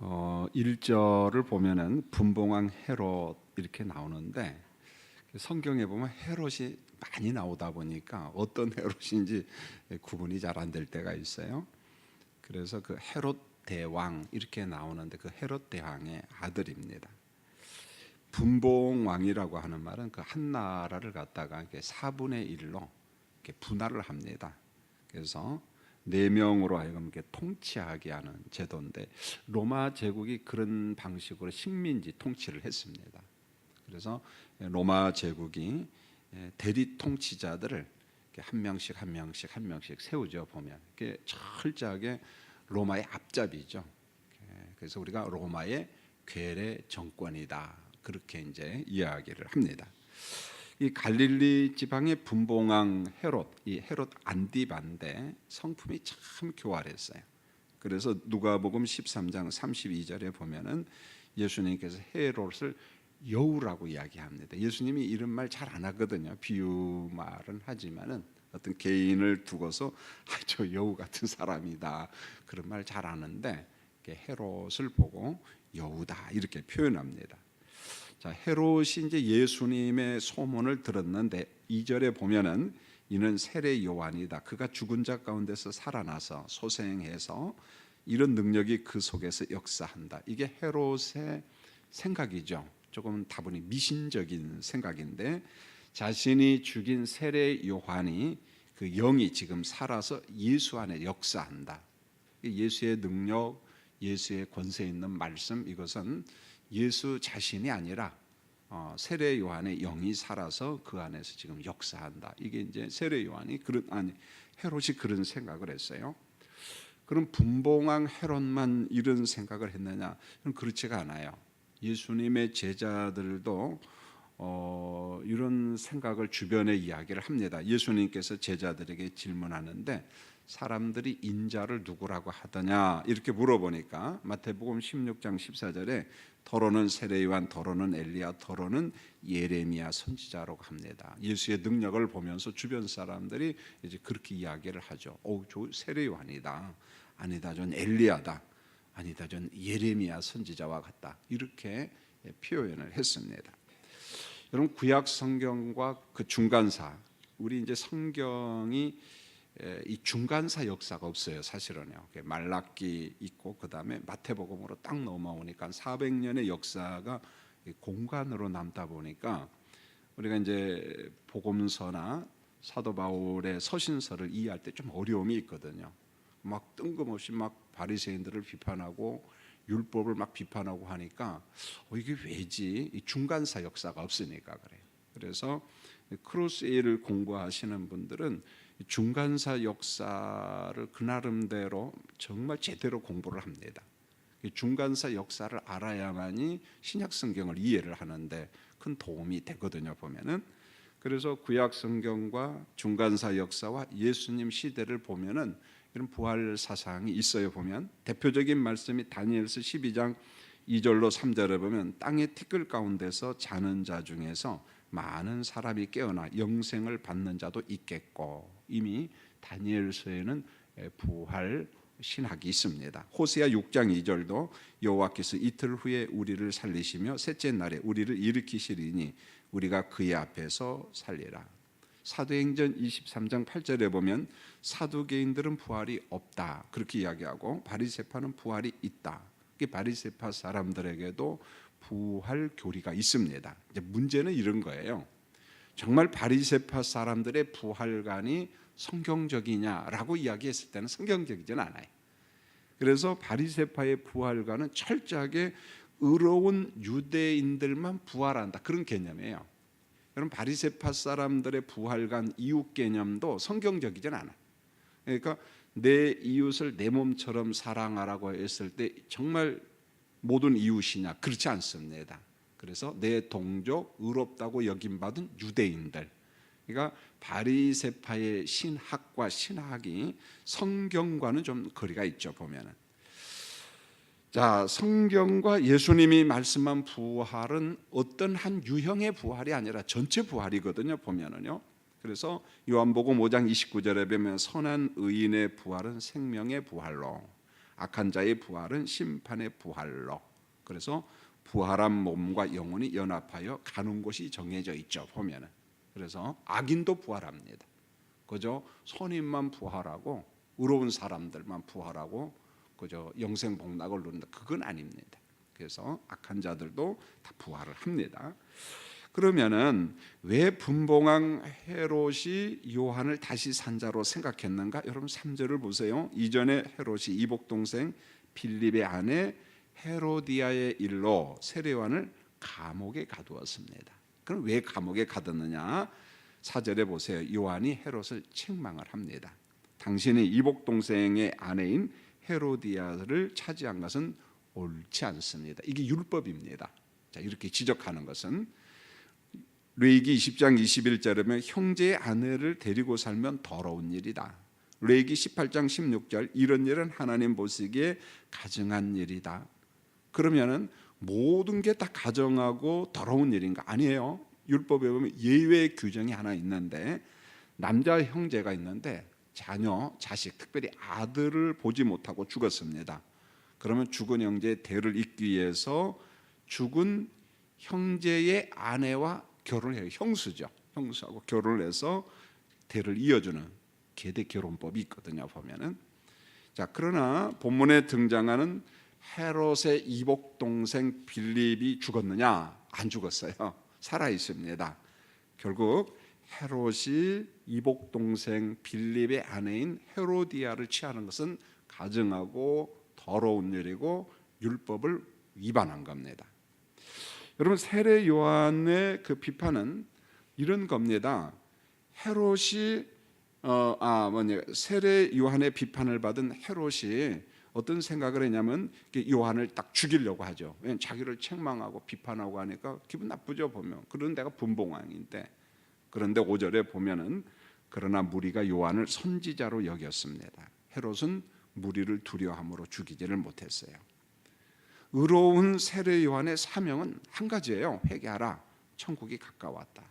1절을 보면은 분봉왕 헤롯 이렇게 나오는데 성경에 보면 헤롯이 많이 나오다 보니까 어떤 헤롯인지 구분이 잘 안 될 때가 있어요. 그래서 그 헤롯 대왕 이렇게 나오는데 그 헤롯 대왕의 아들입니다. 분봉왕이라고 하는 말은 그 한 나라를 갖다가 4분의 1로 이렇게 분할을 합니다. 그래서 4명으로 하여금 이렇게 통치하게 하는 제도인데 로마 제국이 그런 방식으로 식민지 통치를 했습니다. 그래서 로마 제국이 대리 통치자들을 한 명씩 세우죠. 보면 이게 철저하게 로마의 앞잡이죠. 그래서 우리가 로마의 괴뢰 정권이다 그렇게 이제 이야기를 합니다. 이 갈릴리 지방의 분봉왕 헤롯, 이 헤롯 안디바인데 성품이 참 교활했어요. 그래서 누가복음 13장 32절에 보면은 예수님께서 헤롯을 여우라고 이야기합니다. 예수님이 이런 말 잘 안 하거든요. 비유 말은 하지만은 어떤 개인을 두고서 저 여우 같은 사람이다 그런 말 잘 하는데 헤롯을 보고 여우다 이렇게 표현합니다. 자, 헤롯이 이제 예수님의 소문을 들었는데 2절에 보면은 이는 세례 요한이다. 그가 죽은 자 가운데서 살아나서 소생해서 이런 능력이 그 속에서 역사한다. 이게 헤롯의 생각이죠. 조금 다분히 미신적인 생각인데 자신이 죽인 세례 요한이 그 영이 지금 살아서 예수 안에 역사한다. 예수의 능력, 예수의 권세 있는 말씀 이것은 예수 자신이 아니라 세례 요한의 영이 살아서 그 안에서 지금 역사한다. 이게 이제 세례 요한이 헤롯이 그런 생각을 했어요. 그럼 분봉왕 헤롯만 이런 생각을 했느냐? 그렇지가 않아요. 예수님의 제자들도 이런 생각을 주변에 이야기를 합니다. 예수님께서 제자들에게 질문하는데 사람들이 인자를 누구라고 하더냐 이렇게 물어보니까 마태복음 16장 14절에 더러는 세례 요한, 더러는 엘리야, 더러는 예레미야 선지자라고 합니다. 예수의 능력을 보면서 주변 사람들이 이제 그렇게 이야기를 하죠. 저 세례 요한이다. 아니다, 전 엘리야다. 아니다, 전 예레미야 선지자와 같다. 이렇게 표현을 했습니다. 여러분 구약 성경과 그 중간사, 우리 이제 성경이 이 중간사 역사가 없어요. 사실은요. 말라기 있고 그 다음에 마태복음으로 딱 넘어오니까 400년의 역사가 공간으로 남다 보니까 우리가 이제 복음서나 사도 바울의 서신서를 이해할 때 좀 어려움이 있거든요. 막 뜬금없이 막 바리새인들을 비판하고 율법을 막 비판하고 하니까 이게 왜지? 이 중간사 역사가 없으니까 그래요. 그래서 크루세이를 공부하시는 분들은 중간사 역사를 그 나름대로 정말 제대로 공부를 합니다. 중간사 역사를 알아야만이 신약 성경을 이해를 하는데 큰 도움이 되거든요. 보면은 그래서 구약 성경과 중간사 역사와 예수님 시대를 보면은 이런 부활 사상이 있어요. 보면 대표적인 말씀이 다니엘서 12장 2절로 3절에 보면 땅의 티끌 가운데서 자는 자 중에서 많은 사람이 깨어나 영생을 받는 자도 있겠고, 이미 다니엘서에는 부활 신학이 있습니다. 호세아 6장 2절도 여호와께서 이틀 후에 우리를 살리시며 셋째 날에 우리를 일으키시리니 우리가 그의 앞에서 살리라. 사도행전 23장 8절에 보면 사두개인들은 부활이 없다 그렇게 이야기하고 바리새파는 부활이 있다. 바리새파 사람들에게도 부활 교리가 있습니다. 이제 문제는 이런 거예요. 정말 바리새파 사람들의 부활관이 성경적이냐라고 이야기했을 때는 성경적이지는 않아요. 그래서 바리새파의 부활관은 철저하게 의로운 유대인들만 부활한다 그런 개념이에요. 여러분 바리새파 사람들의 부활관 이웃 개념도 성경적이진 않아요. 그러니까 내 이웃을 내 몸처럼 사랑하라고 했을 때 정말 모든 이웃이냐? 그렇지 않습니다. 그래서 내 동족 의롭다고 여김받은 유대인들, 그러니까 바리새파의 신학과 신학이 성경과는 좀 거리가 있죠. 보면은 자, 성경과 예수님이 말씀한 부활은 어떤 한 유형의 부활이 아니라 전체 부활이거든요. 보면은요. 그래서 요한복음 5장 29절에 보면 선한 의인의 부활은 생명의 부활로, 악한 자의 부활은 심판의 부활로. 그래서 부활한 몸과 영혼이 연합하여 가는 곳이 정해져 있죠. 보면은. 그래서 악인도 부활합니다. 그저 선인만 부활하고 의로운 사람들만 부활하고 그저 영생 복락을 누린다. 그건 아닙니다. 그래서 악한 자들도 다 부활을 합니다. 그러면은 왜 분봉왕 헤롯이 요한을 다시 산자로 생각했는가? 여러분 3절을 보세요. 이전에 헤롯이 이복 동생 빌립의 아내 헤로디아의 일로 세례 요한을 감옥에 가두었습니다. 그럼 왜 감옥에 가뒀느냐? 4절에 보세요. 요한이 헤롯을 책망을 합니다. 당신이 이복 동생의 아내인 헤로디아를 차지한 것은 옳지 않습니다. 이게 율법입니다. 자, 이렇게 지적하는 것은 레위기 20장 21절에 보면 형제의 아내를 데리고 살면 더러운 일이다. 레위기 18장 16절 이런 일은 하나님 보시기에 가증한 일이다. 그러면은 모든 게 다 가정하고 더러운 일인가? 아니에요. 율법에 보면 예외 규정이 하나 있는데 남자 형제가 있는데 자녀, 자식, 특별히 아들을 보지 못하고 죽었습니다. 그러면 죽은 형제의 대를 잇기 위해서 죽은 형제의 아내와 결혼을 해요. 형수죠. 형수하고 결혼을 해서 대를 이어주는 계대 결혼법이 있거든요. 보면은 자, 그러나 본문에 등장하는 헤롯의 이복 동생 빌립이 죽었느냐? 안 죽었어요. 살아 있습니다. 결국 헤롯이 이복 동생 빌립의 아내인 헤로디아를 취하는 것은 가증하고 더러운 일이고 율법을 위반한 겁니다. 여러분 세례 요한의 그 비판은 이런 겁니다. 헤롯이 세례 요한의 비판을 받은 헤롯이 어떤 생각을 했냐면 요한을 딱 죽이려고 하죠. 왜냐하면 자기를 책망하고 비판하고 하니까 기분 나쁘죠 보면. 그런 데가 분봉왕인데. 그런데 5절에 보면은 그러나 무리가 요한을 선지자로 여겼습니다. 헤롯은 무리를 두려워함으로 죽이지를 못했어요. 의로운 세례 요한의 사명은 한 가지예요. 회개하라. 천국이 가까웠다.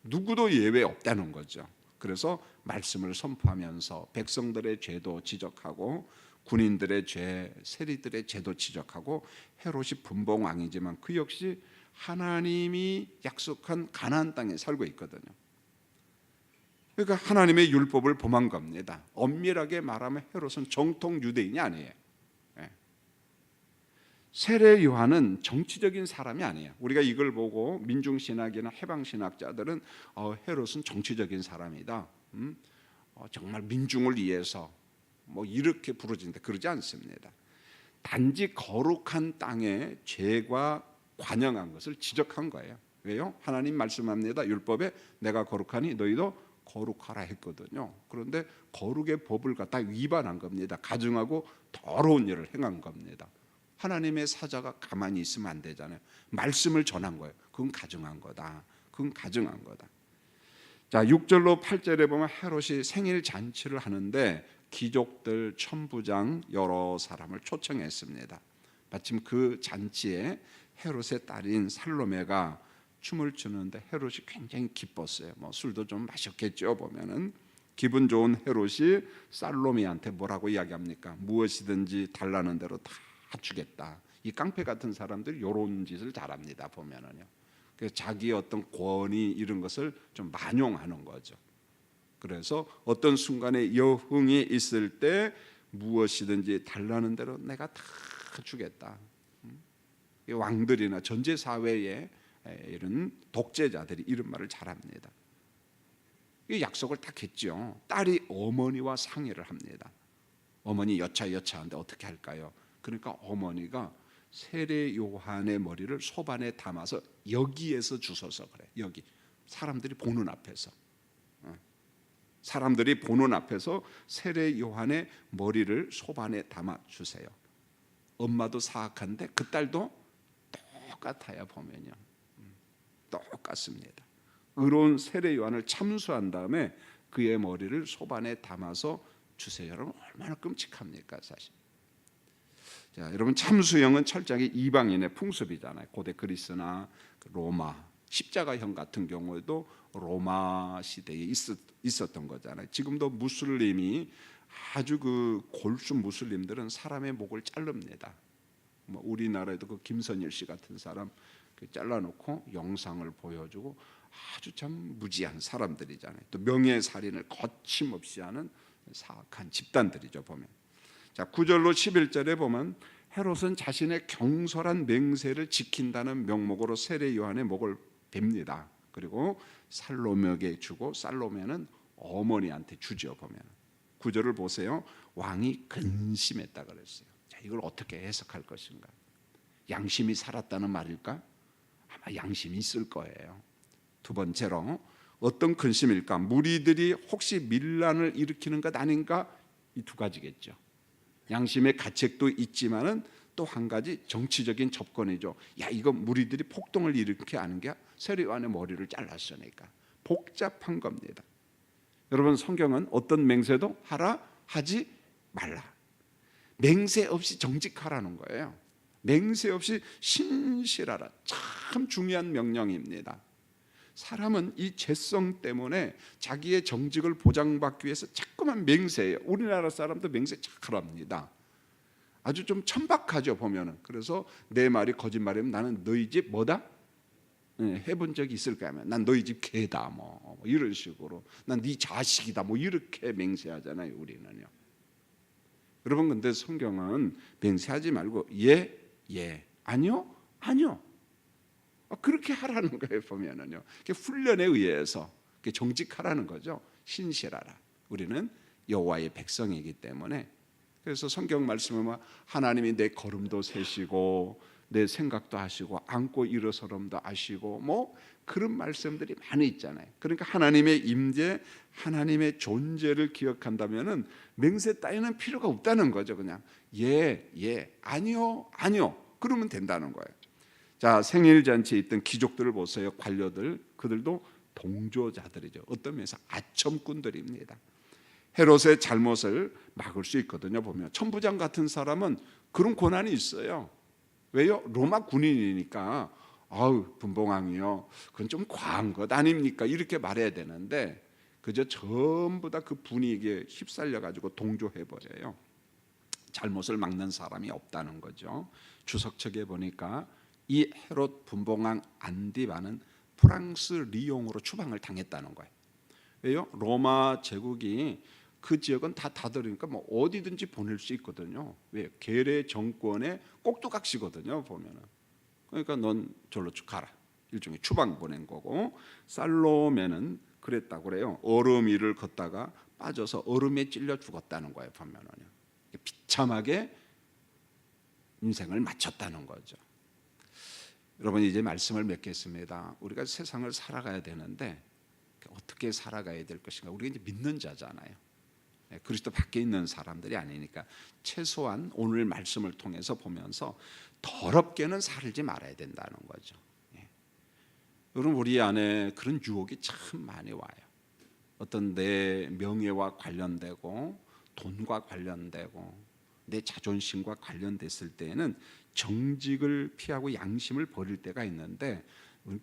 누구도 예외 없다는 거죠. 그래서 말씀을 선포하면서 백성들의 죄도 지적하고 군인들의 죄, 세리들의 죄도 지적하고 헤롯이 분봉왕이지만 그 역시 하나님이 약속한 가나안 땅에 살고 있거든요. 그러니까 하나님의 율법을 범한 겁니다. 엄밀하게 말하면 헤롯은 정통 유대인이 아니에요. 세례 요한은 정치적인 사람이 아니에요. 우리가 이걸 보고 민중신학이나 해방신학자들은 헤롯은 정치적인 사람이다. 정말 민중을 위해서 뭐 이렇게 부르짖는데 그러지 않습니다. 단지 거룩한 땅에 죄가 관영한 것을 지적한 거예요. 왜요? 하나님 말씀합니다. 율법에 내가 거룩하니 너희도 거룩하라 했거든요. 그런데 거룩의 법을 갖다 위반한 겁니다. 가증하고 더러운 일을 행한 겁니다. 하나님의 사자가 가만히 있으면 안 되잖아요. 말씀을 전한 거예요. 그건 가증한 거다. 그건 가증한 거다. 자, 6절로 8절에 보면 헤롯이 생일 잔치를 하는데 귀족들, 천부장 여러 사람을 초청했습니다. 마침 그 잔치에 헤롯의 딸인 살로메가 춤을 추는데 헤롯이 굉장히 기뻤어요. 뭐 술도 좀 마셨겠죠. 보면은 기분 좋은 헤롯이 살로메한테 뭐라고 이야기합니까? 무엇이든지 달라는 대로 다 주겠다. 이 깡패 같은 사람들이 이런 짓을 잘합니다. 보면은요. 그래서 자기의 어떤 권위 이런 것을 좀 만용하는 거죠. 그래서 어떤 순간에 여흥이 있을 때 무엇이든지 달라는 대로 내가 다 주겠다. 왕들이나 전제 사회에 이런 독재자들이 이런 말을 잘합니다. 이 약속을 딱 했죠. 딸이 어머니와 상의를 합니다. 어머니 여차하는데 어떻게 할까요? 그러니까 어머니가 세례 요한의 머리를 소반에 담아서 여기에서 주소서 그래. 여기 사람들이 보는 앞에서 세례 요한의 머리를 소반에 담아 주세요. 엄마도 사악한데 그 딸도 똑같아요. 보면요. 똑같습니다. 의로운 세례 요한을 참수한 다음에 그의 머리를 소반에 담아서 주세요. 여러분 얼마나 끔찍합니까 사실. 자, 여러분 참수형은 철저하게 이방인의 풍습이잖아요. 고대 그리스나 로마 십자가형 같은 경우에도 로마 시대에 있었던 거잖아요. 지금도 무슬림이 아주 그 골수 무슬림들은 사람의 목을 자릅니다. 뭐 우리나라에도 그 김선일 씨 같은 사람 잘라놓고 영상을 보여주고 아주 참 무지한 사람들이잖아요. 또 명예살인을 거침없이 하는 사악한 집단들이죠 보면. 자 9절로 11절에 보면 헤롯은 자신의 경솔한 맹세를 지킨다는 명목으로 세례 요한의 목을 뱁니다. 그리고 살로메에게 주고 살로메는 어머니한테 주죠 보면. 9절을 보세요. 왕이 근심했다 그랬어요. 자, 이걸 어떻게 해석할 것인가? 양심이 살았다는 말일까? 아마 양심이 있을 거예요. 두 번째로 어떤 근심일까? 무리들이 혹시 밀란을 일으키는 것 아닌가? 이 두 가지겠죠. 양심의 가책도 있지만은 또 한 가지 정치적인 접근이죠. 야, 이거 무리들이 폭동을 일으키게 하는 게 세례 요한의 머리를 잘랐으니까 복잡한 겁니다. 여러분 성경은 어떤 맹세도 하라 하지 말라. 맹세 없이 정직하라는 거예요. 맹세 없이 신실하라. 참 중요한 명령입니다. 사람은 이 죄성 때문에 자기의 정직을 보장받기 위해서 자꾸만 맹세해요. 우리나라 사람도 맹세 잘합니다. 아주 좀 천박하죠 보면은. 그래서 내 말이 거짓말이면 나는 너희 집 뭐다? 해본 적이 있을까 하면 난 너희 집 개다 뭐 이런 식으로 난 네 자식이다 뭐 이렇게 맹세하잖아요 우리는요. 여러분 근데 성경은 맹세하지 말고 예 아니요 그렇게 하라는 거예요 보면은요. 훈련에 의해서 정직하라는 거죠. 신실하라. 우리는 여호와의 백성이기 때문에. 그래서 성경 말씀은 하나님이 내 걸음도 세시고 내 생각도 하시고 앉고 일어서름도 아시고 뭐 그런 말씀들이 많이 있잖아요. 그러니까 하나님의 임재, 하나님의 존재를 기억한다면은 맹세 따위는 필요가 없다는 거죠. 그냥 아니요 그러면 된다는 거예요. 자, 생일 잔치에 있던 귀족들을 보세요. 관료들, 그들도 동조자들이죠. 어떤 면에서 아첨꾼들입니다. 헤롯의 잘못을 막을 수 있거든요. 보면 천부장 같은 사람은 그런 권한이 있어요. 왜요? 로마 군인이니까 아우 분봉왕이요, 그건 좀 과한 것 아닙니까? 이렇게 말해야 되는데 그저 전부 다 그 분위기에 휩쓸려 가지고 동조해 버려요. 잘못을 막는 사람이 없다는 거죠. 주석 책에 보니까 이 헤롯 분봉왕 안디바는 프랑스 리옹으로 추방을 당했다는 거예요. 왜요? 로마 제국이 그 지역은 다 닫으니까 뭐 어디든지 보낼 수 있거든요. 왜? 계례 정권의 꼭두각시거든요 보면은. 그러니까 넌 절로 가라. 일종의 추방 보낸 거고. 살로메는 그랬다고 그래요. 얼음 위를 걷다가 빠져서 얼음에 찔려 죽었다는 거예요 보면은요. 비참하게 인생을 마쳤다는 거죠. 여러분 이제 말씀을 맺겠습니다. 우리가 세상을 살아가야 되는데 어떻게 살아가야 될 것인가? 우리가 이제 믿는 자잖아요. 그리스도 밖에 있는 사람들이 아니니까 최소한 오늘 말씀을 통해서 보면서 더럽게는 살지 말아야 된다는 거죠. 여러분 우리 안에 그런 유혹이 참 많이 와요. 어떤 내 명예와 관련되고 돈과 관련되고 내 자존심과 관련됐을 때에는 정직을 피하고 양심을 버릴 때가 있는데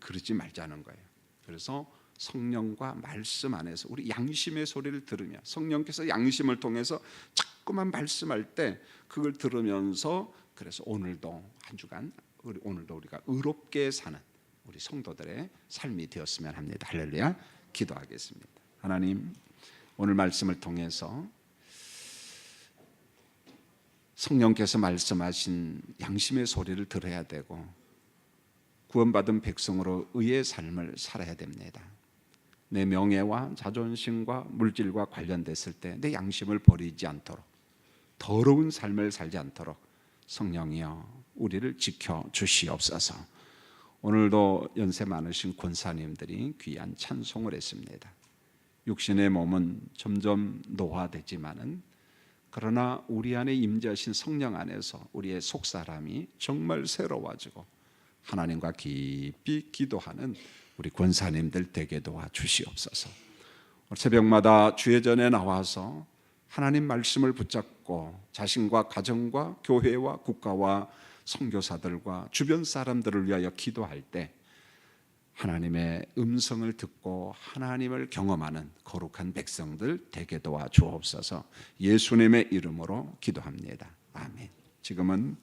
그러지 말자는 거예요. 그래서 성령과 말씀 안에서 우리 양심의 소리를 들으며 성령께서 양심을 통해서 자꾸만 말씀할 때 그걸 들으면서 그래서 오늘도 한 주간 오늘도 우리가 의롭게 사는 우리 성도들의 삶이 되었으면 합니다. 할렐루야. 기도하겠습니다. 하나님 오늘 말씀을 통해서 성령께서 말씀하신 양심의 소리를 들어야 되고 구원받은 백성으로 의의 삶을 살아야 됩니다. 내 명예와 자존심과 물질과 관련됐을 때 내 양심을 버리지 않도록 더러운 삶을 살지 않도록 성령이여 우리를 지켜 주시옵소서. 오늘도 연세 많으신 권사님들이 귀한 찬송을 했습니다. 육신의 몸은 점점 노화되지만은 그러나 우리 안에 임재하신 성령 안에서 우리의 속사람이 정말 새로워지고 하나님과 깊이 기도하는 우리 권사님들 되게 도와주시옵소서. 새벽마다 주의 전에 나와서 하나님 말씀을 붙잡고 자신과 가정과 교회와 국가와 선교사들과 주변 사람들을 위하여 기도할 때 하나님의 음성을 듣고 하나님을 경험하는 거룩한 백성들 되게 도와 주옵소서. 예수님의 이름으로 기도합니다. 아멘. 지금은